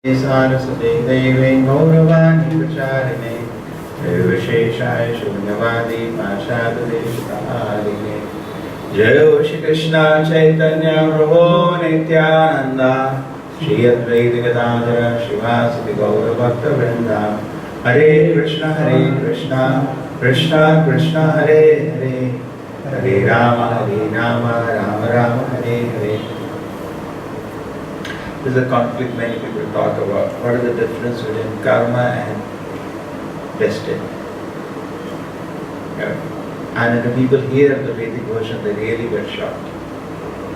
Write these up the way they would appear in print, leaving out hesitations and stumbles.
सारस्वते देवे गौरवाणी प्रचारिणे विशेषाय शून्यवादी पाशादेशकालिने। जय श्री कृष्ण चैतन्य प्रभो नित्यानंदा श्री अद्वैत गदाधर शिवासि गौर भक्त वृंदा। हरे कृष्ण कृष्ण कृष्ण हरे हरे, हरे Ram Ram Ram Hare Hare. There's a conflict many people talk about. What is the difference between karma and destiny? Yeah. And when people hear the Vedic version, they really get shocked.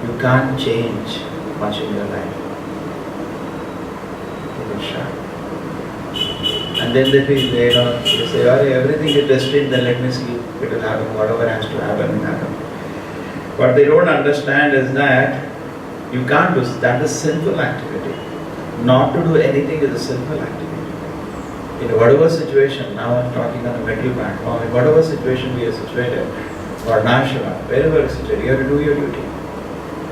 You can't change much in your life. They get shocked. And then they feel, they say, oh, everything is destined, then let me see, it will happen, whatever has to happen will happen. What they don't understand is that you can't do that. Is sinful activity. Not to do anything is a sinful activity. In whatever situation, now I'm talking on a mental platform, in whatever situation we are situated, or Nashava, wherever it's situated, you have to do your duty.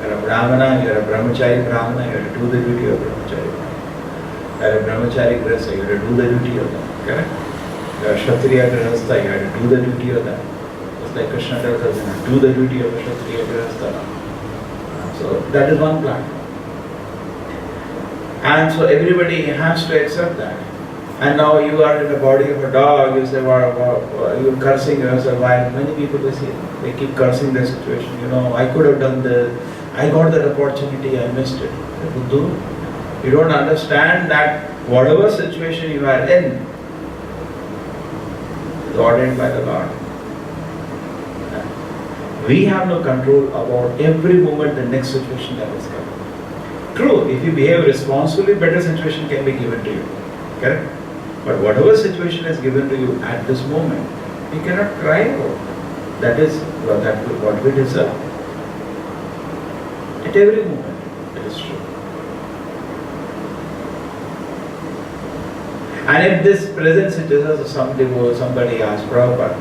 You're a Brahmana, you're a Brahmachari Brahmana, you have to do the duty of Brahmachari Brahmana. You're a Brahmachari Grihastha, you have to do the duty of that. Correct? You're a Kshatriya Grihastha, you have to do the duty of that. Just like Krishna tells us, do the duty of a Kshatriya Grihastha. So that is one platform. And so everybody has to accept that. And now you are in the body of a dog, you say, you're cursing yourself. Why? Many people they keep cursing their situation. I could have done this, I got that opportunity, I missed it. You don't understand that whatever situation you are in is ordained by the Lord. We have no control about every moment the next situation that is coming. True, if you behave responsibly, better situation can be given to you. Correct? But whatever situation is given to you at this moment, you cannot cry about it. That is what we deserve. At every moment, it is true. And if this present situation, somebody asked Prabhupada,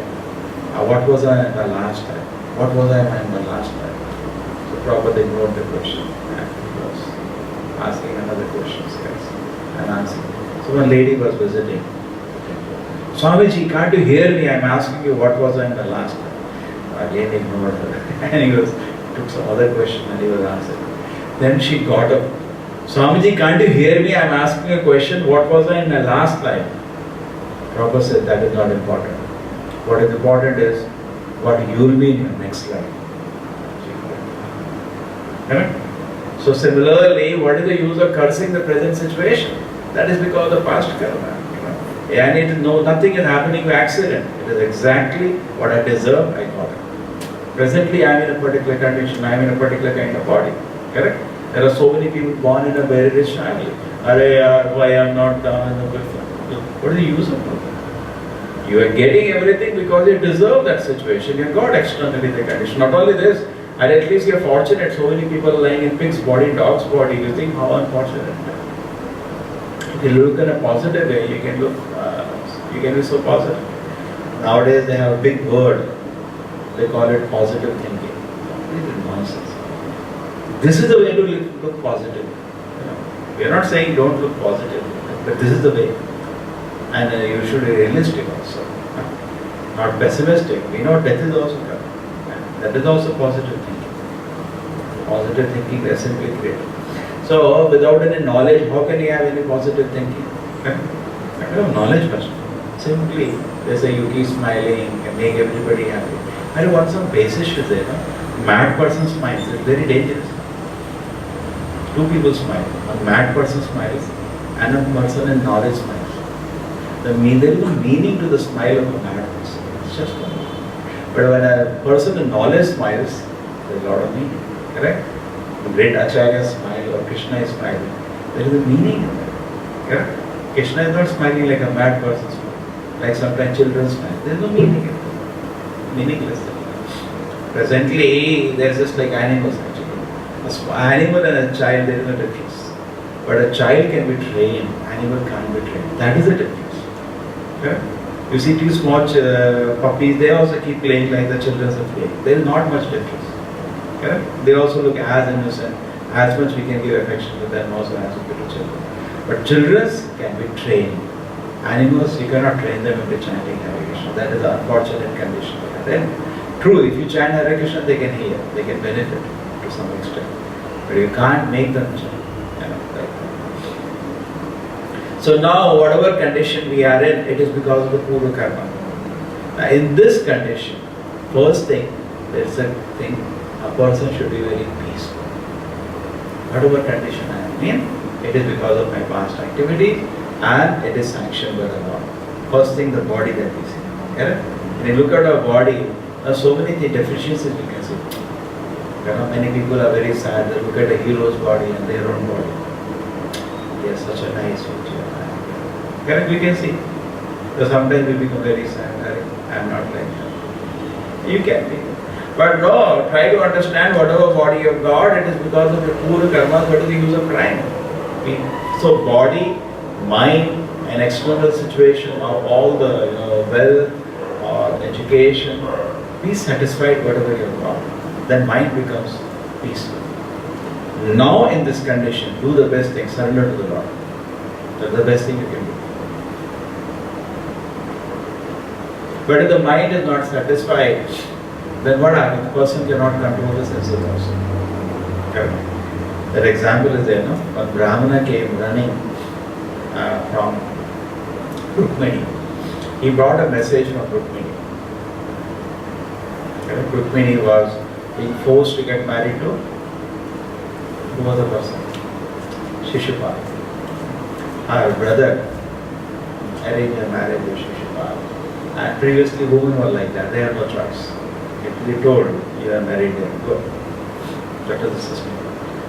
what was I in the last time? What was I in the last time? So Prabhupada ignored the question and he was asking another question, guys, and answering. So one lady was visiting. Swamiji, can't you hear me? I'm asking you what was I in the last time? Again ignored her. And he took some other question and he was answering. Then she got up. Swamiji, can't you hear me? I'm asking a question. What was I in the last life? Prabhupada said that is not important. What is important is what you will be in your next life. Correct? So similarly, what is the use of cursing the present situation? That is because of the past karma. I need to know nothing is happening by accident. It is exactly what I deserve, I got it. Presently I am in a particular condition, I am in a particular kind of body. Correct? There are so many people born in a very rich family. Why I am not in a good family? What is the use of that? You are getting everything because you deserve that situation. You got externally the condition. Not only this, and at least you are fortunate. So many people lying in pig's body, dog's body. You think how unfortunate. If you look in a positive way, you can be so positive. Nowadays they have a big word. They call it positive thinking. This is nonsense. This is the way to look positive. We are not saying don't look positive, but this is the way. And you should be realistic also, not pessimistic. We know death is also coming. That is also positive thinking. Positive thinking is simply great. So, without any knowledge, how can you have any positive thinking? I have knowledge first. Simply, they say you keep smiling and make everybody happy. I want some basis to say, mad person smiles, it's very dangerous. Two people smile. A mad person smiles and a person in knowledge smiles. There is no meaning to the smile of a mad person. It's just one. But when a person in knowledge smiles, there is a lot of meaning. Correct? The great Acharya smile or Krishna is smiling. There is a meaning in that. Correct? Krishna is not smiling like a mad person smile. Like sometimes children smile. There is no meaning in that. Meaningless. Presently, there is just like animals actually. An animal and a child, there is no difference. But a child can be trained, animal can't be trained. That is the difference. Okay? You see two small puppies, they also keep playing like the children are playing. There is not much difference. Okay? They also look as innocent, as much we can give affection to them also as we do to children. But children can be trained. Animals, you cannot train them into chanting Hare Krishna. That is the unfortunate condition. Then, true, if you chant Hare Krishna, they can hear, they can benefit to some extent. But you can't make them chant. So now, whatever condition we are in, it is because of the Purva Karma. Now, in this condition, first thing, there is a thing, a person should be very peaceful. Whatever condition I am in, it is because of my past activities and it is sanctioned by the Lord. First thing, the body that we see. Correct? When you look at our body, there are so many deficiencies we can see. Many people are very sad. They look at a hero's body and their own body. He has such a nice future. Correct? We can see. So sometimes we become very sad. I am not like that. You can be. But no, try to understand whatever body you have got, it is because of the Purva Karmas. What is the use of crime? So body, mind, and external situation of all the wealth or education, be satisfied whatever you have got. Then mind becomes peaceful. Now in this condition, do the best thing, surrender to the Lord. That's the best thing you can do. But if the mind is not satisfied, then what happens? The person cannot control the senses also. Okay. That example is there, no? When Brahmana came running from Rukmini, he brought a message from Rukmini. Okay. Rukmini was being forced to get married to, who was the person? Shishupal. Her brother arranged a marriage with Shishupal. And previously women were like that, they had no choice. If they told, you are married there, go. That was the system.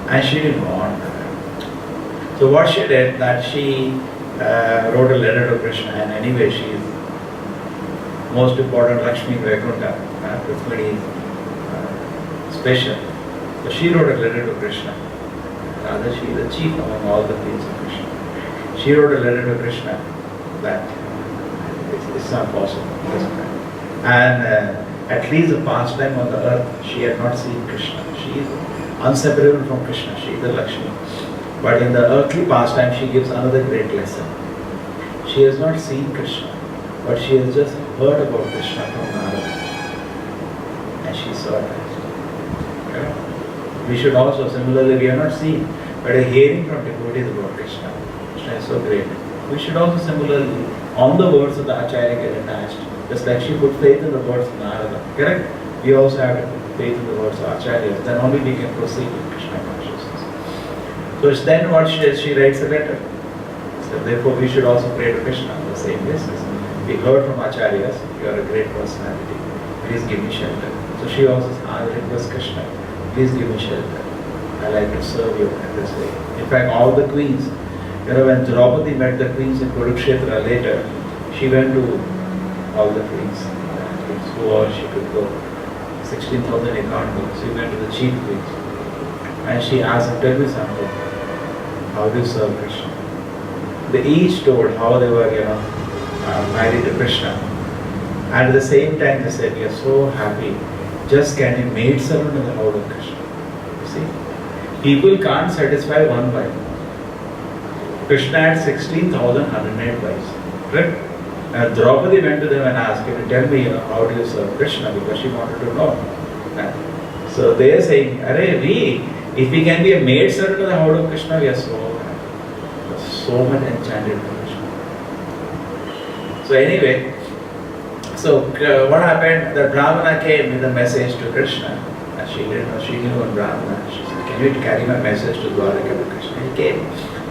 And she didn't want that. So what she did, that she wrote a letter to Krishna, and anyway she is most important Lakshmi Vaikuntha, Rukmini is special. So she wrote a letter to Krishna. Rather she is the chief among all the queens of Krishna. She wrote a letter to Krishna that it's not possible. And at least the past time on the earth, she had not seen Krishna. She is inseparable from Krishna. She is the Lakshmi. But in the earthly pastime, she gives another great lesson. She has not seen Krishna, but she has just heard about Krishna from Narada. And she saw that. Okay? We should also, similarly, we are not seen, but a hearing from devotees about Krishna. Krishna is so great. We should also similarly, on the words of the Acharya, get attached. Just like she put faith in the words of Narada. Correct? We also have to put faith in the words of Acharyas. Then only we can proceed with Krishna consciousness. So it's then what she does, she writes a letter. So therefore we should also pray to Krishna on the same basis. We heard from Acharyas, you are a great personality. Please give me shelter. So she also says, I request Krishna, please give me shelter. I like to serve you in this way. In fact, all the queens, when Draupadi met the queens in Kurukshetra later, she went to all the queens who all she could go. 16,000 they can't go. So she went to the chief queens. And she asked them, tell me something. How do you serve Krishna? They each told how they were, married to Krishna. And at the same time they said, we are so happy. Just can you maid servant in the house of Krishna? You see? People can't satisfy one wife. Krishna had 16,108 wives. Correct? Draupadi went to them and asked him to tell me, how do you serve Krishna, because she wanted to know. So they are saying, if we can be a maid servant to the house of Krishna, we are so much enchanted with Krishna. So anyway, what happened? The Brahmana came with a message to Krishna, and she didn't know, she knew a Brahmana. She said, can you carry my message to Dwaraka to Krishna? He came.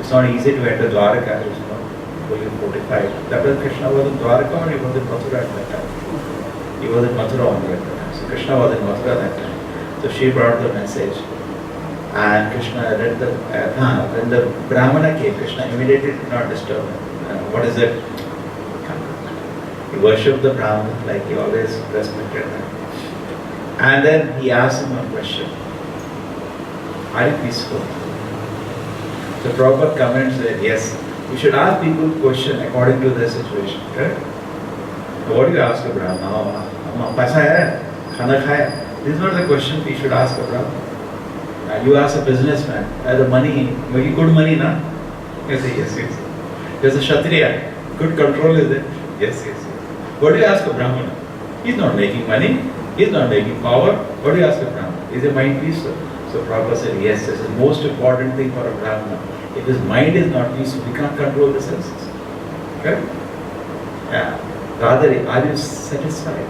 It's not easy to enter Dwaraka. Fully fortified. That was Krishna was in Dwaraka or he was in Mathura at that time? He was in Mathura only at that time. So Krishna was in Mathura at that time. So she brought the message. And Krishna read when the Brahmana came, Krishna immediately did not disturb him. What is it? He worshipped the Brahmana like he always respected them. And then he asked him one question. Are you peaceful? So Prabhupada comments that yes. You should ask people question according to their situation, correct? What do you ask a Brahmana? Paisa hai? Khana khaya? This is not the question we should ask a Brahmana. You ask a businessman, the money, good money, na? You say, yes, yes. There's a Kshatriya. Good control is there. Yes, yes, yes. What do you ask a Brahmana? He's not making money. He's not making power. What do you ask a Brahmana? Is your mind peaceful? So Prabhupada said, yes, this is the most important thing for a Brahmana. If his mind is not peaceful, he can't control the senses. Correct? Yeah. Rather, are you satisfied?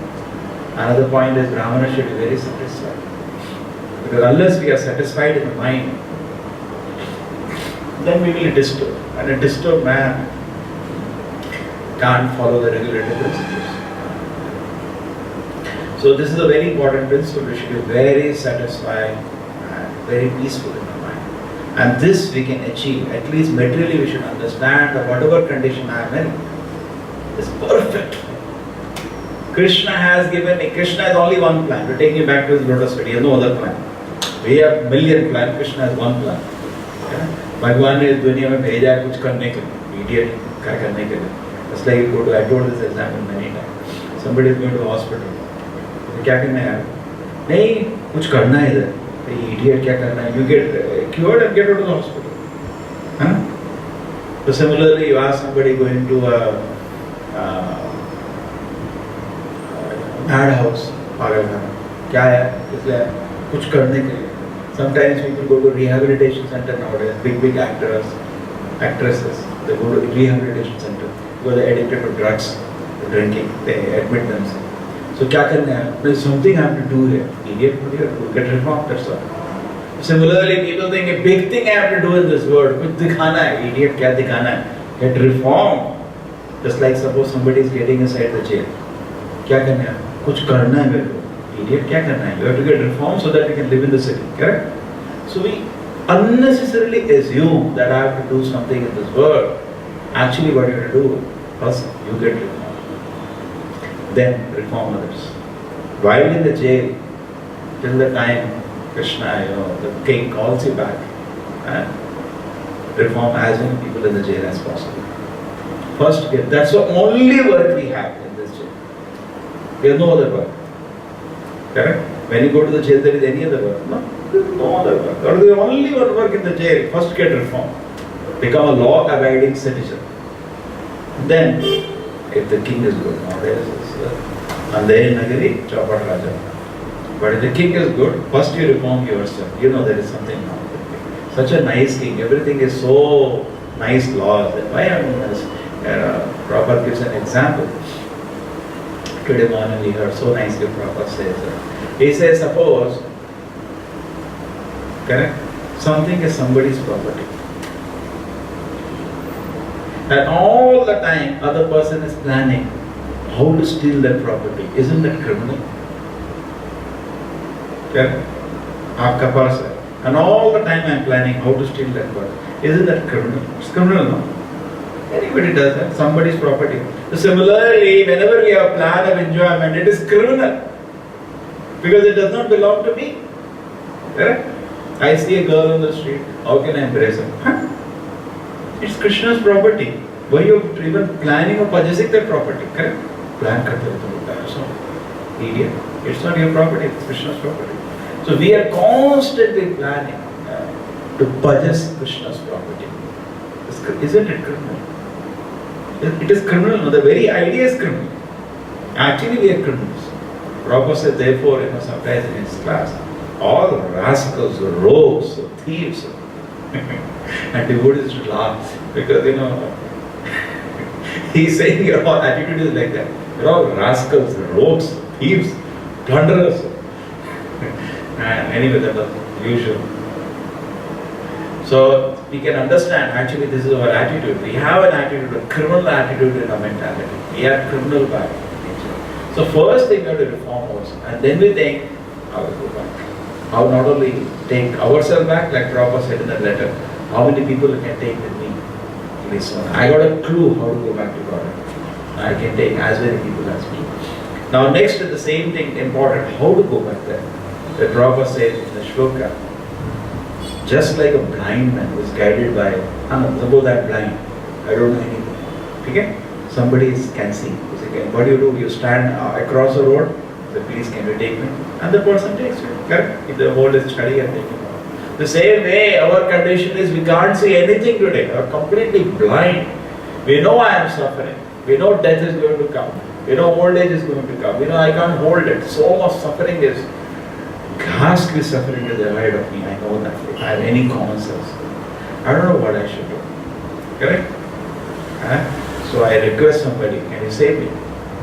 Another point is Brahmana should be very satisfied. Because unless we are satisfied in the mind, then we will disturb. And a disturbed man can't follow the regulated principles. So this is a very important principle. We should be very satisfied and very peaceful in the mind. And this we can achieve. At least materially we should understand that whatever condition I am in is perfect. Krishna has only one plan, to take me back to his lotus feet. He has no other plan. We have million plans, Krishna has one plan. भगवान ने इस दुनिया में भेजा है कुछ करने के लिए, idiot क्या करने के लिए. Just like I told this example many times. Somebody is going to hospital. क्या करना है? नहीं कुछ करना है इधर. Idiot क्या करना है? You get cured and get out of the hospital. Huh? So similarly, you ask somebody going to a madhouse, पागलखाना. क्या है? इसलिए कुछ करने के लिए. Sometimes people go to rehabilitation center nowadays. Big actors, actresses, they go to rehabilitation center because they're addicted to drugs, to drinking. They admit themselves. So क्या करना है? There's something I have to do here. Idiot, what do you have to do? Get reformed. That's all. Similarly, people think a big thing I have to do in this world. कुछ दिखाना है. Idiot, क्या दिखाना है? Get reformed. Just like suppose somebody is getting inside the jail. क्या करना है? कुछ करना है मेरे को. Idiot, क्या करना है? You have to get reformed so that you can live in the city. Correct? So we unnecessarily assume that I have to do something in this world. Actually, what you have to do, first you get reformed. Then reform others. While in the jail, till the time Krishna, the king calls you back, and reform as many people in the jail as possible. First, that's the only work we have in this jail. We have no other work. Correct? When you go to the jail, there is any other work? No, there is no other work. That is the only work in the jail. First, get reformed. Become a law-abiding citizen. Then, if the king is good, nowadays it's Andheri Nagari, Chaupat Raja. But if the king is good, first you reform yourself. You know there is something wrong with the king. Such a nice king. Everything is so nice laws. Why am I this? Prabhupada gives an example. Today morning we heard so nicely Prabhupada says that. He says, suppose, correct, something is somebody's property. And all the time other person is planning how to steal that property. Isn't that criminal? Correct? Aapka purse hai. And all the time I am planning how to steal that purse. Isn't that criminal? It's criminal, no? Anybody does that, somebody's property. So similarly, whenever we have a plan of enjoyment, it is criminal. Because it does not belong to me. Correct? I see a girl on the street, how can I embrace her? Huh? It's Krishna's property. Why are you even planning or possessing that property? Correct? Plan karte ho so idiot. It's not your property, it's Krishna's property. So we are constantly planning to possess Krishna's property. Isn't it criminal? It is criminal, no? The very idea is criminal. Actually, we are criminals. Prabhupada said, therefore, sometimes in his class, all rascals, rogues, thieves, and devotees should laugh because he's saying your whole attitude is like that. You're all rascals, rogues, thieves, plunderers. And anyway, that was usual. So we can understand actually this is our attitude. We have an attitude, a criminal attitude in our mentality. We are criminal by nature. So first thing we have to reform ourselves, and then we think, how to go back. How not only take ourselves back, like Prabhupada said in that letter, how many people can take with me? I got a clue how to go back to God. I can take as many people as me. Now next to the same thing important, how to go back there. The Prabhupada says in the shloka, just like a blind man who is guided by, suppose I'm blind, I don't know anything. Okay? Somebody can see. What do? You stand across the road, the police can you take me? And the person takes you. Correct? If the world is study and take you. The same way our condition is we can't see anything today. We are completely blind. We know I am suffering. We know death is going to come. We know old age is going to come. We know I can't hold it. So much suffering is, ghastly suffering is ahead of me. I know that. If I have any common sense, I don't know what I should do. Correct? So I request somebody, can you save me?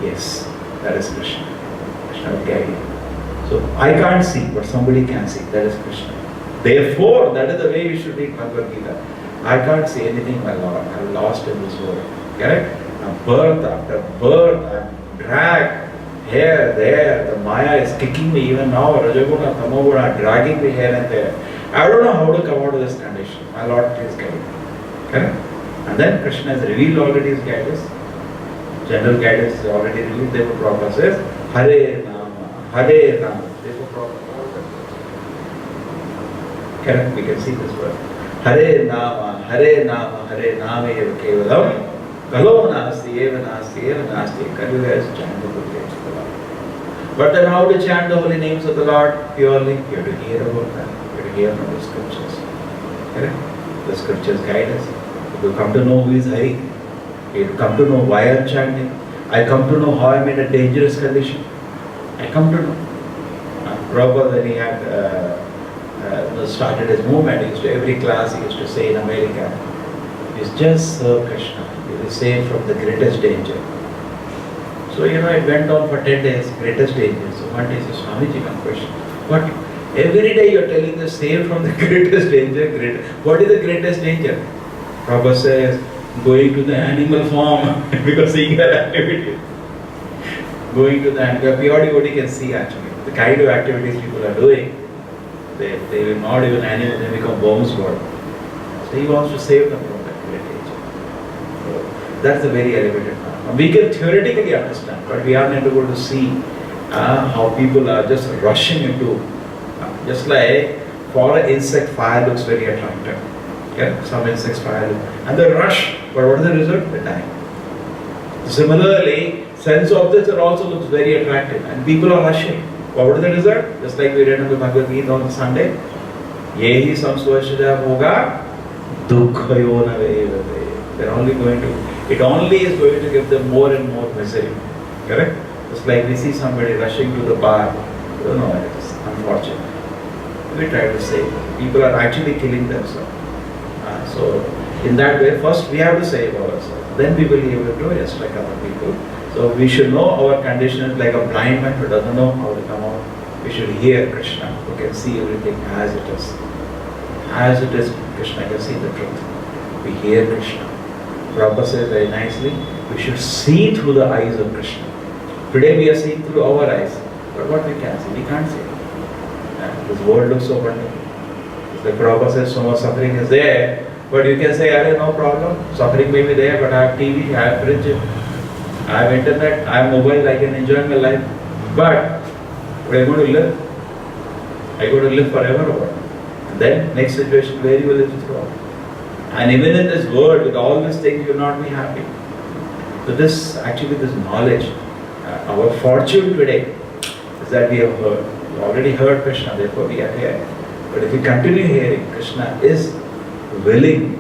Yes, that is Krishna. Krishna will guide you. So I can't see, but somebody can see. That is Krishna. Therefore, that is the way you should read Bhagavad Gita. I can't see anything, my Lord. I'm lost in this world. Correct? I'm birth after birth. I'm dragged here, there. The Maya is kicking me even now. Rajaguna, Tamoguna are dragging me here and there. I don't know how to come out of this condition. My Lord, please guide me. Correct? And then Krishna has revealed already his guidance. General guidance is already revealed. Therefore, Prabhupada says, Hare Nama, Hare Nama. Therefore, Prabhupada. Correct? We can see this word. Hare Nama, Hare Nama, Hare Nama eva kevalam. Kalo nasti, eva nasti, eva nasti. Kali has chant the holy names of the Lord. But then how to chant the holy names of the Lord? Purely, you have to hear about that. You have to hear from the scriptures. Correct? The scriptures guide us. You come to know who is Hari. You come to know why I am chanting. I come to know how I am in a dangerous condition. I come to know. Prabhupada, when he had started his movement, he used to, every class he used to say in America, is just serve Krishna. You will save from the greatest danger. So, it went on for 10 days, greatest danger. So one day he says, Swamiji, one question. What? Every day you are telling the save from the greatest danger. What is the greatest danger? Prabhupada says, going to the animal form because seeing her activity. Going to the animal, pure devotee can see actually. The kind of activities people are doing, they will not even animal, they become worms god. So he wants to save them from that great danger. So that's a very elevated part. We can theoretically understand, but we are not able to see how people are just rushing into, just like for an insect, fire looks very attractive. Yeah, some insects fire and they rush, but what is the result? They die. Similarly, sense objects are also looks very attractive and people are rushing. What is the result? Just like we read in the Bhagavad Gita on Sunday, Yehi samsvashya bhoga dukkhayo na vevate. They're only going to, it only is going to give them more and more misery. Correct? Just like we see somebody rushing to the bar. We don't know, it is unfortunate. We try to save them. People are actually killing themselves. So, in that way, first we have to save ourselves. Then we will be able to do just like other people. So, we should know our condition is like a blind man who doesn't know how to come out. We should hear Krishna, who can see everything as it is. As it is, Krishna can see the truth. We hear Krishna. Prabhupada says very nicely, we should see through the eyes of Krishna. Today we are seeing through our eyes. But what we can see? We can't see. This world looks so wonderful. The Prabhupada says so much suffering is there. But you can say, no problem, suffering may be there, but I have TV, I have fridge, I have internet, I have mobile, I can enjoy my life. But where am I going to live? Are you going to live forever or what? And then, next situation, where you will live throughout. And even in this world, with all these things, you will not be happy. So this, actually this knowledge, our fortune today is that we have heard. We already heard Krishna, therefore we are here. But if we continue hearing, Krishna is willing,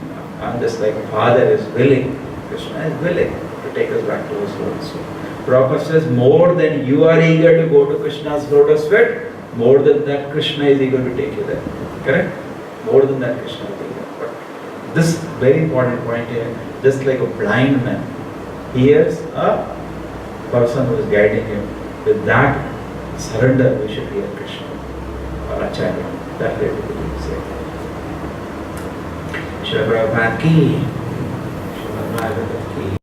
just like a father is willing, Krishna is willing to take us back to his world. So, Prabhupada says, more than you are eager to go to Krishna's lotus feet, more than that Krishna is eager to take you there. Correct? More than that Krishna is eager. But this very important point here, just like a blind man hears a person who is guiding him, with that surrender we should hear Krishna or Acharya. That way we will say. Shri Prabhupada ki, Shri Bhagavad ki.